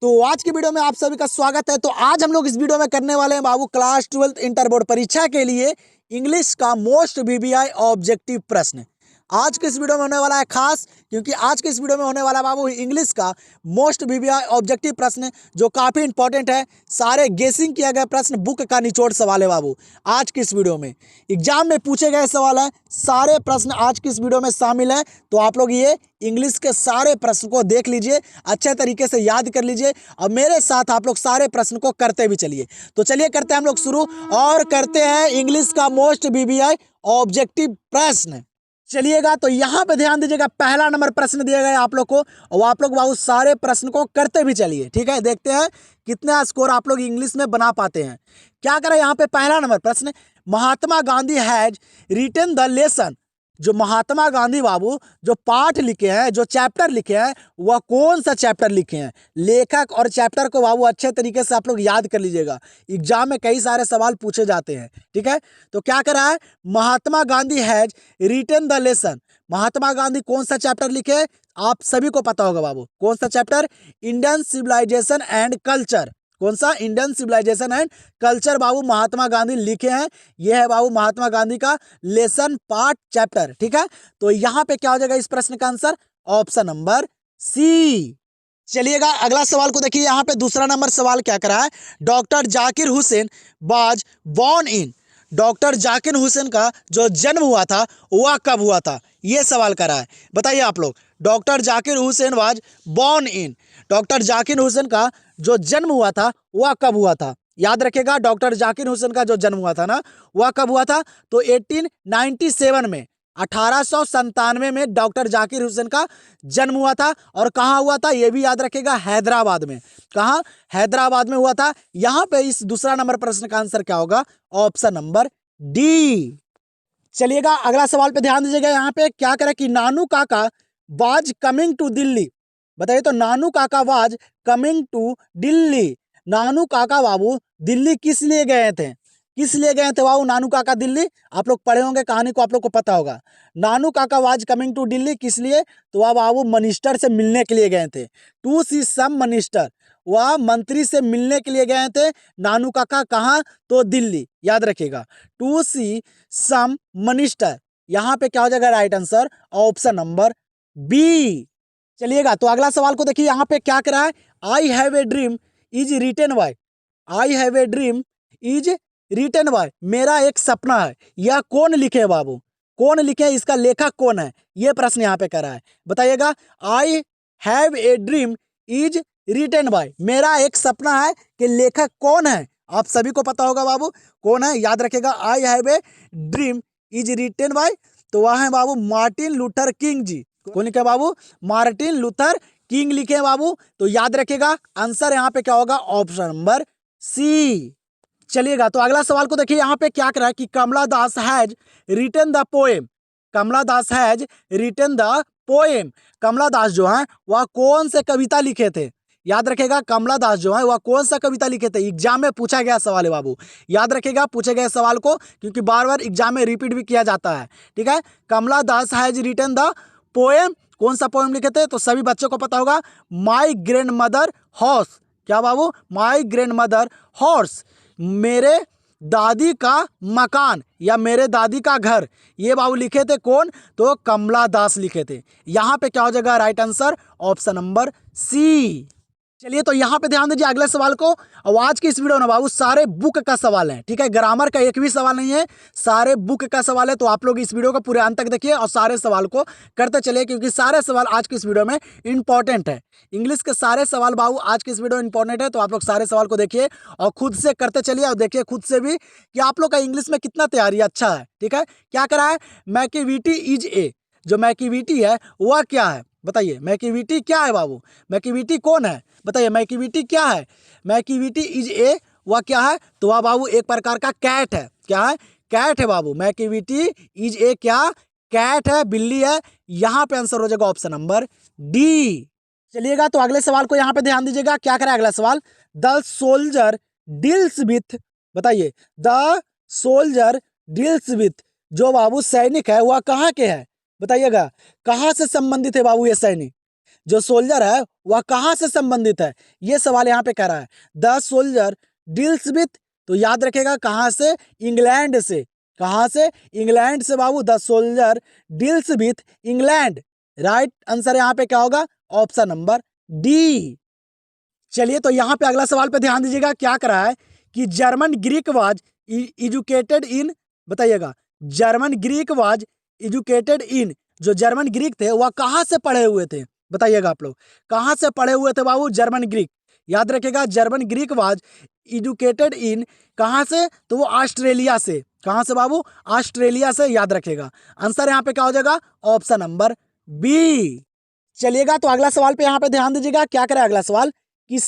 तो आज की वीडियो में आप सभी का स्वागत है। तो आज हम लोग इस वीडियो में करने वाले हैं बाबू क्लास 12 इंटर बोर्ड परीक्षा के लिए इंग्लिश का मोस्ट वीवीआई ऑब्जेक्टिव प्रश्न। आज के इस वीडियो में होने वाला है खास, क्योंकि आज के इस वीडियो में होने वाला है बाबू इंग्लिश का मोस्ट वीवीआई ऑब्जेक्टिव प्रश्न, जो काफ़ी इंपॉर्टेंट है। सारे गेसिंग किया गया प्रश्न, बुक का निचोड़ सवाल है बाबू। आज की इस वीडियो में एग्जाम में पूछे गए सवाल है, सारे प्रश्न आज की इस वीडियो में शामिल है। तो आप लोग ये इंग्लिश के सारे प्रश्न को देख लीजिए, अच्छे तरीके से याद कर लीजिए और मेरे साथ आप लोग सारे प्रश्न को करते भी चलिए। तो चलिए करते हैं हम लोग शुरू और करते हैं इंग्लिश का मोस्ट वीवीआई ऑब्जेक्टिव प्रश्न। चलिएगा, तो यहाँ पे ध्यान दीजिएगा, पहला नंबर प्रश्न दिया गया है आप लोग को और आप लोग बहुत सारे प्रश्न को करते भी चलिए। ठीक है, देखते हैं कितना स्कोर आप लोग इंग्लिश में बना पाते हैं। क्या करें, यहाँ पे पहला नंबर प्रश्न, Mahatma Gandhi has written the lesson. जो महात्मा गांधी बाबू जो पाठ लिखे हैं, जो चैप्टर लिखे हैं, वह कौन सा चैप्टर लिखे हैं। लेखक और चैप्टर को बाबू अच्छे तरीके से आप लोग याद कर लीजिएगा, एग्जाम में कई सारे सवाल पूछे जाते हैं। ठीक है, तो क्या करा है, Mahatma Gandhi has written the lesson. Mahatma Gandhi कौन सा चैप्टर लिखे हैं, आप सभी को पता होगा बाबू, कौन सा chapter, Indian civilisation and culture. कौन सा, इंडियन सिविलाइजेशन एंड कल्चर बाबू महात्मा गांधी लिखे हैं। यह है बाबू महात्मा गांधी का लेसन पार्ट चैप्टर। ठीक है, तो यहां पे क्या हो जाएगा इस प्रश्न का आंसर, ऑप्शन नंबर सी। चलिएगा अगला सवाल को देखिए, यहाँ पे दूसरा नंबर सवाल क्या करा है, डॉक्टर जाकिर हुसैन बाज born in. Doctor Zakir Hussain का जो जन्म हुआ था वह कब हुआ था, ये सवाल करा है। बताइए आप लोग, doctor Zakir Hussain was born in. Doctor Zakir Hussain का जो जन्म हुआ था वह कब हुआ था। याद रखिएगा, डॉक्टर जाकिर हुसैन का जो जन्म हुआ था ना, वह कब हुआ था, तो 1897 में, 1897 में डॉक्टर जाकिर हुसैन का जन्म हुआ था। और कहाँ हुआ था, यह भी याद रखिएगा, हैदराबाद में। कहाँ, हैदराबाद में हुआ था। यहाँ पे इस दूसरा नंबर प्रश्न का आंसर क्या होगा, ऑप्शन नंबर डी। चलिएगा अगला सवाल पे ध्यान दीजिएगा, यहाँ पे क्या करे कि नानू काका वाज कमिंग टू दिल्ली। बताइए, तो नानू काका वाज कमिंग टू दिल्ली। नानू काका बाबू दिल्ली किस लिए गए थे, किस लिए गए थे बाबू नानू काका दिल्ली। आप लोग पढ़े होंगे कहानी को, आप लोग को पता होगा। नानू काका वाज कमिंग टू दिल्ली किस लिए, तो वह बाबू मिनिस्टर से मिलने के लिए गए थे। टू सी सम मिनिस्टर, वह मंत्री से मिलने के लिए गए थे नानू काका। कहाँ, तो दिल्ली। याद रखिएगा, टू सी सम मिनिस्टर। यहाँ पे क्या हो जाएगा right answer, option number B. चलिएगा, तो अगला सवाल को देखिए, यहाँ पे क्या करा है, I have a dream is written by. I have a dream is written by, मेरा एक सपना है, यह कौन लिखे है बाबू, कौन लिखे है, इसका लेखक कौन है, यह प्रश्न यहाँ पे करा है। बताइएगा, I have a dream is written by, मेरा एक सपना है, कि लेखक कौन है, आप सभी को पता होगा बाबू कौन है। याद रखेगा, I have a dream is written by, तो वह है बाबू मार्टिन लूथर किंग जी। कौन लिखे बाबू, मार्टिन लूथर किंग लिखे हैं बाबू। तो याद रखेगा, आंसर यहाँ पे क्या होगा, ऑप्शन नंबर सी। चलिएगा, तो अगला सवाल को देखिए, यहाँ पे क्या करा है कि Kamala Das has written the poem. Kamala Das has written the poem. Kamala Das जो है वह कौन से कविता लिखे थे। याद रखेगा, कमला दास जो है वह कौन सा कविता लिखे थे, एग्जाम में पूछा गया सवाल है बाबू। याद रखेगा पूछे गए सवाल को, क्योंकि बार बार एग्जाम में रिपीट भी किया जाता है। ठीक है, कमला Das has written the poem, कौन सा पोएम लिखे थे, तो सभी बच्चों को पता होगा, माई ग्रैंड मदर हॉर्स। क्या बाबू, माई ग्रैंड मदर हॉर्स, मेरे दादी का मकान या मेरे दादी का घर, ये बाबू लिखे थे कौन, तो कमला दास लिखे थे। यहाँ पे क्या हो जाएगा right answer, option number C. चलिए, तो यहाँ पे ध्यान दीजिए अगले सवाल को। और आज की इस वीडियो में बाबू सारे बुक का सवाल है। ठीक है, ग्रामर का एक भी सवाल नहीं है, सारे बुक का सवाल है। तो आप लोग इस वीडियो को पूरे अंत तक देखिए और सारे सवाल को करते चलिए, क्योंकि सारे सवाल आज की इस वीडियो में इंपॉर्टेंट है। इंग्लिश के सारे सवाल बाबू आज की इस वीडियो में इंपॉर्टेंट है। तो आप लोग सारे सवाल को देखिए और खुद से करते चलिए और देखिए खुद से भी कि आप लोग का इंग्लिश में कितना तैयारी अच्छा है। ठीक है, क्या करा है, मैकिविटी इज ए। जो मैकिविटी है वह क्या है, बताइए, मैकिविटी क्या है बाबू, मैकिविटी कौन है, बताइए, मैकिविटी क्या है। मैकिविटी इज ए, वह क्या है, तो वह बाबू एक प्रकार का कैट है। क्या है, कैट है बाबू। मैकिविटी इज ए क्या, कैट है, बिल्ली है। यहाँ पे आंसर हो जाएगा ऑप्शन नंबर डी। चलिएगा, तो अगले सवाल को यहाँ पे ध्यान दीजिएगा, क्या करें अगला सवाल, द सोल्जर डील्स विथ। बताइए, द सोल्जर डील्स विथ, जो बाबू सैनिक है वह कहाँ के है, बताइएगा, कहाँ से संबंधित है बाबू ये सैनिक। जो सोल्जर है वह कहाँ से संबंधित है, ये सवाल यहाँ पे कह रहा है। द सोल्जर डील्स विथ, तो याद रखेगा कहाँ से, इंग्लैंड से। कहाँ से, इंग्लैंड से बाबू। The soldier deals with England. Right answer यहाँ पे क्या होगा, ऑप्शन नंबर डी। चलिए तो यहाँ पे अगला सवाल पे ध्यान दीजिएगा, क्या करा है कि Germaine Greer was educated in, बताइएगा Germaine Greer was educated in, जो जर्मन ग्रीक थे वह कहाँ से पढ़े हुए थे, बताइएगा आप लोग कहाँ से पढ़े हुए थे बाबू, जर्मन ग्रीक। याद रखेगा जर्मन ग्रीक वाज एजुकेटेड इन, कहाँ से, तो वो ऑस्ट्रेलिया से। कहाँ से बाबू, ऑस्ट्रेलिया से। याद रखेगा आंसर यहाँ पे क्या हो जाएगा, ऑप्शन नंबर बी। चलिएगा तो अगला सवाल पे यहाँ पे ध्यान दीजिएगा, क्या करे अगला सवाल कि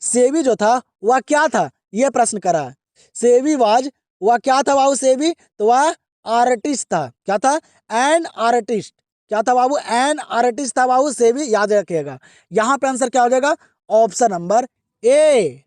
सेबी जो था वह क्या था, यह प्रश्न करा है। सेबी वाज, वह क्या था बाबू, सेबी तो वह आर्टिस्ट था। क्या था, एन आर्टिस्ट। क्या था बाबू, एन आर्टिस्ट था बाबू सेबी। याद रखिएगा यहाँ पे आंसर क्या हो जाएगा, ऑप्शन नंबर ए।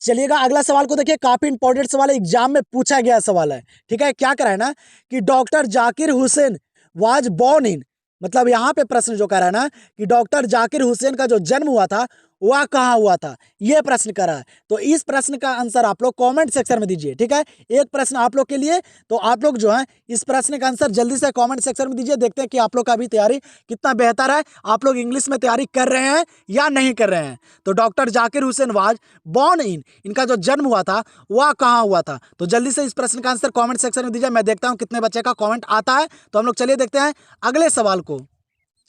चलिएगा अगला सवाल को देखिए, काफी इंपॉर्टेंट सवाल है, एग्जाम में पूछा गया सवाल है। ठीक है, क्या करा है ना कि doctor Zakir Hussain was born in, मतलब यहाँ पे प्रश्न जो करा है ना कि डॉक्टर जाकिर हुसैन का जो जन्म हुआ था वह कहाँ हुआ था, यह प्रश्न करा है। तो इस प्रश्न का आंसर आप लोग कमेंट सेक्शन में दीजिए। ठीक है, एक प्रश्न आप लोग के लिए, तो आप लोग जो है इस प्रश्न का आंसर जल्दी से कमेंट सेक्शन में दीजिए। देखते हैं कि आप लोग का भी तैयारी कितना बेहतर है, आप लोग इंग्लिश में तैयारी कर रहे हैं या नहीं कर रहे हैं। तो doctor Zakir Hussain was born in, इनका जो जन्म हुआ था वह कहाँ हुआ था, तो जल्दी से इस प्रश्न का आंसर कॉमेंट सेक्शन में दीजिए। मैं देखता हूँ कितने बच्चे का कॉमेंट आता है। तो हम लोग चलिए देखते हैं अगले सवाल को।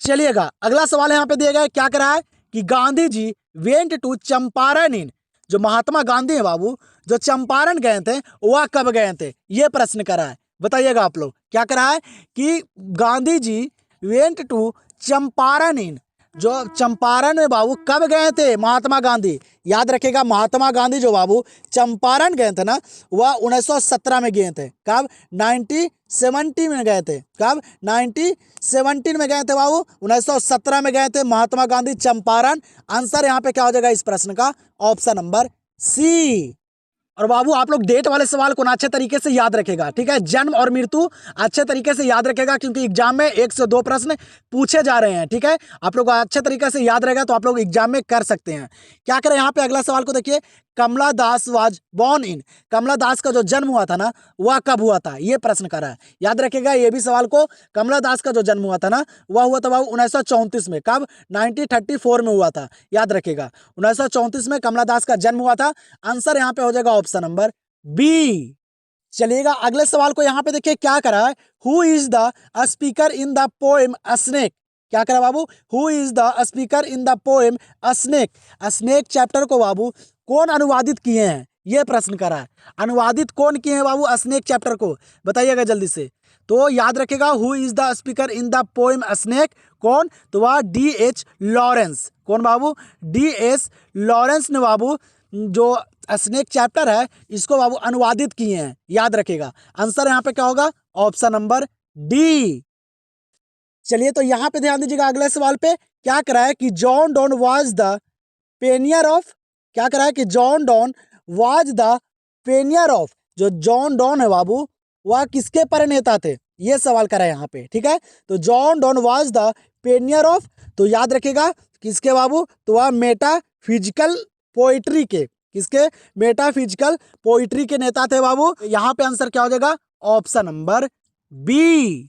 चलिएगा अगला सवाल यहाँ पे दिया गया है, क्या करा है कि गांधी जी वेंट टू चंपारण इन, जो महात्मा गांधी है बाबू जो चंपारण गए थे वह कब गए थे, यह प्रश्न करा है। बताइएगा आप लोग क्या करा है कि गांधी जी वेंट टू चंपारण इन, जो चंपारण में बाबू कब गए थे महात्मा गांधी। याद रखेगा महात्मा गांधी जो बाबू चंपारण गए थे ना वह 1917 में गए थे। कब, 1970 में गए थे। कब, 1917 में गए थे बाबू, 1917 में गए थे महात्मा गांधी चंपारण। आंसर यहाँ पे क्या हो जाएगा इस प्रश्न का, ऑप्शन नंबर सी। और बाबू आप लोग डेट वाले सवाल को ना अच्छे तरीके से याद रखेगा। ठीक है, जन्म और मृत्यु अच्छे तरीके से याद रखेगा, क्योंकि एग्जाम में 1 से 2 प्रश्न पूछे जा रहे हैं। ठीक है, आप लोग को अच्छे तरीके से याद रहेगा तो आप लोग एग्जाम में कर सकते हैं। क्या करें यहाँ पे अगला सवाल को देखिए, कमला दास वाज बोर्न इन, कमला दास का जो जन्म हुआ था ना वह कब हुआ था, ये प्रश्न करा है। याद रखेगा ये भी सवाल को, कमला दास का जो जन्म हुआ था ना वह हुआ था बाबू 1934 में। कब, 1934 में हुआ था। याद रखेगा 1934 में कमला दास का जन्म हुआ था। आंसर यहाँ पे हो जाएगा ऑप्शन नंबर बी। चलिएगा अगले सवाल को यहाँ पे देखिए, क्या करा है, who is the speaker in the poem snake. क्या करा बाबू, who is the speaker in the poem snake. Snake chapter को बाबू कौन अनुवादित किए हैं, यह प्रश्न करा है। अनुवादित कौन किए हैं बाबू स्नेक चैप्टर को, बताइएगा जल्दी से। तो याद रखेगा who is the speaker in the poem snake, कौन, तो वह D.H. लॉरेंस। कौन बाबू, D.S. लॉरेंस ने बाबू जो स्नेक चैप्टर है इसको बाबू अनुवादित किए हैं। याद रखेगा आंसर यहाँ पे क्या होगा, ऑप्शन नंबर डी। चलिए तो यहाँ पे ध्यान दीजिएगा अगले सवाल पे, क्या करा है कि John Donne was the Payeer of, क्या करा है कि John Donne was the Payeer of, जो जॉन डॉन है बाबू वह किसके प्रणेता थे, ये सवाल करा है यहाँ पे। ठीक है, तो John Donne was the Payeer of, तो याद रखेगा किसके बाबू, तो वह मेटाफिजिकल पोइट्री के, किसके, मेटाफिजिकल पोइट्री के नेता थे बाबू। यहाँ पे आंसर क्या हो जाएगा, ऑप्शन नंबर बी।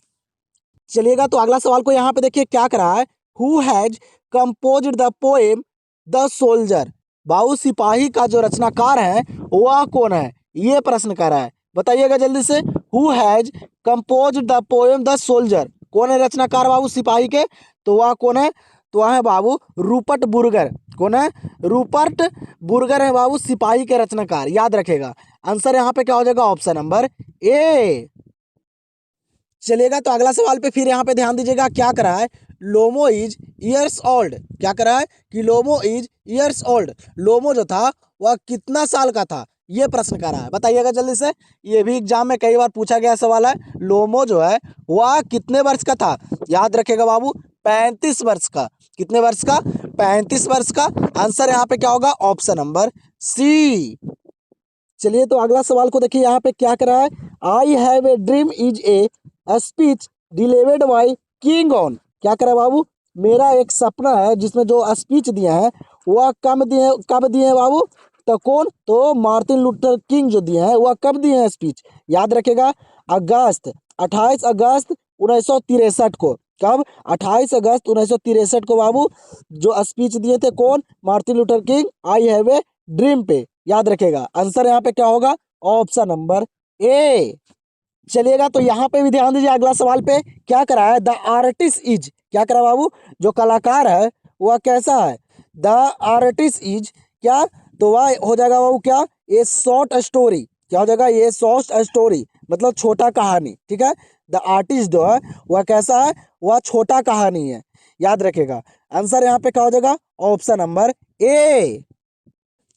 चलिएगा तो अगला सवाल को यहाँ पे देखिए, क्या करा है, who has composed the poem the soldier. बाबू सिपाही का जो रचनाकार है वह कौन है, ये प्रश्न करा है। बताइएगा जल्दी से, who has composed the poem the soldier, कौन है रचनाकार बाबू सिपाही के, तो वह कौन है, तो वह है बाबू रूपर्ट बुर्गर। कौन है, रूपर्ट बुर्गर है बाबू सिपाही के रचनाकार। याद रखेगा आंसर यहाँ पे क्या हो जाएगा, ऑप्शन नंबर ए। चलिएगा तो अगला सवाल पे फिर यहाँ पे ध्यान दीजिएगा, क्या करा है, लोमो इज ईयर्स ओल्ड। क्या करा है कि लोमो इज ईयर्स ओल्ड, लोमो जो था वह कितना साल का था, ये प्रश्न करा है। बताइएगा जल्दी से, ये भी एग्जाम में कई बार पूछा गया सवाल है। लोमो जो है वह कितने वर्ष का था, याद रखेगा बाबू 35 वर्ष का। कितने वर्ष का, 35 वर्ष का। आंसर यहाँ पे क्या होगा, ऑप्शन नंबर सी। चलिए तो अगला सवाल को देखिए, यहाँ पे क्या करा है, I have a dream is a speech delivered by king on. क्या करा बाबू, मेरा एक सपना है, जिसमें जो स्पीच दिए हैं वह कब दिए हैं बाबू? तो कौन? तो मार्टिन लूथर किंग जो दिए हैं वह कब दिए हैं स्पीच? याद रखेगा, अगस्त 28 अगस्त 1963 को। कब? 28 अगस्त 1963 को बाबू जो स्पीच दिए थे कौन? Martin Luther king, I have a dream पे। याद रखेगा, आंसर यहाँ पे क्या होगा? Option number A. चलिएगा, तो यहाँ पे भी ध्यान दीजिए, अगला सवाल पे क्या करा है? द आर्टिस्ट इज, क्या करा बाबू? जो कलाकार है वह कैसा है? द आर्टिस्ट इज क्या? तो वह हो जाएगा बाबू क्या? ये शॉर्ट स्टोरी। क्या हो जाएगा? ये शॉर्ट स्टोरी मतलब छोटा कहानी। ठीक है, द आर्टिस्ट जो है वह कैसा है? वह छोटा कहानी है। याद रखेगा, आंसर यहाँ पे क्या हो जाएगा? Option number A.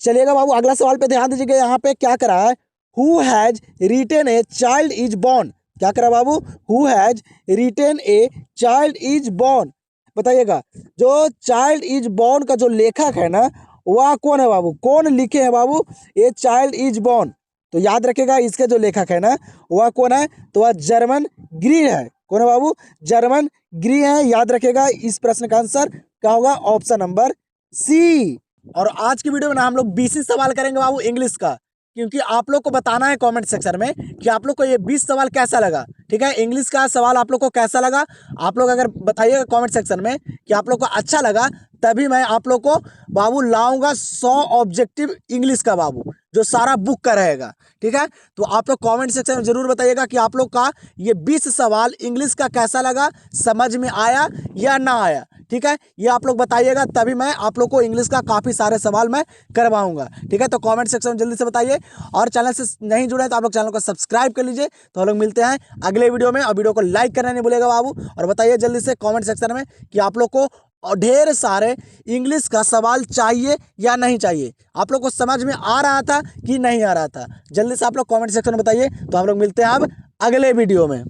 चलिएगा बाबू, अगला सवाल पे ध्यान दीजिएगा, यहाँ पे क्या करा है? Who has written a child is born. क्या करा बाबू? Who has written a child is born. बताइएगा, जो चाइल्ड इज बॉर्न का जो लेखक है ना, वह कौन है बाबू? कौन लिखे हैं बाबू ए चाइल्ड इज बॉर्न? तो याद रखेगा, इसके जो लेखक है ना वह कौन है? तो वह जर्मन ग्री है। कौन है बाबू? जर्मन ग्री है। याद रखेगा, इस प्रश्न का आंसर क्या होगा? Option number C. और आज की वीडियो में ना हम लोग 20 सवाल करेंगे बाबू इंग्लिश का, क्योंकि आप लोग को बताना है कमेंट सेक्शन में कि आप लोग को ये 20 सवाल कैसा लगा। ठीक है, इंग्लिश का सवाल आप लोग को कैसा लगा? आप लोग अगर बताइएगा कमेंट सेक्शन में कि आप लोग को अच्छा लगा, तभी मैं आप लोग को बाबू लाऊंगा 100 ऑब्जेक्टिव इंग्लिश का बाबू, जो सारा बुक का रहेगा। ठीक है, तो आप लोग कमेंट सेक्शन में जरूर बताइएगा कि आप लोग का ये 20 सवाल इंग्लिश का कैसा लगा, समझ में आया या ना आया। ठीक है, ये आप लोग बताइएगा, तभी मैं आप लोग को इंग्लिश का काफ़ी सारे सवाल मैं करवाऊंगा। ठीक है, तो कमेंट सेक्शन में जल्दी से बताइए, और चैनल से नहीं जुड़े हैं तो आप लोग चैनल को सब्सक्राइब कर लीजिए। तो हम लोग मिलते हैं अगले वीडियो में, और वीडियो को लाइक करना नहीं भूलेगा बाबू। और बताइए जल्दी से कमेंट सेक्शन में कि आप लोग को और ढेर सारे इंग्लिश का सवाल चाहिए या नहीं चाहिए, आप लोग को समझ में आ रहा था कि नहीं आ रहा था। जल्दी से आप लोग कमेंट सेक्शन में बताइए। तो हम लोग मिलते हैं अब अगले वीडियो में।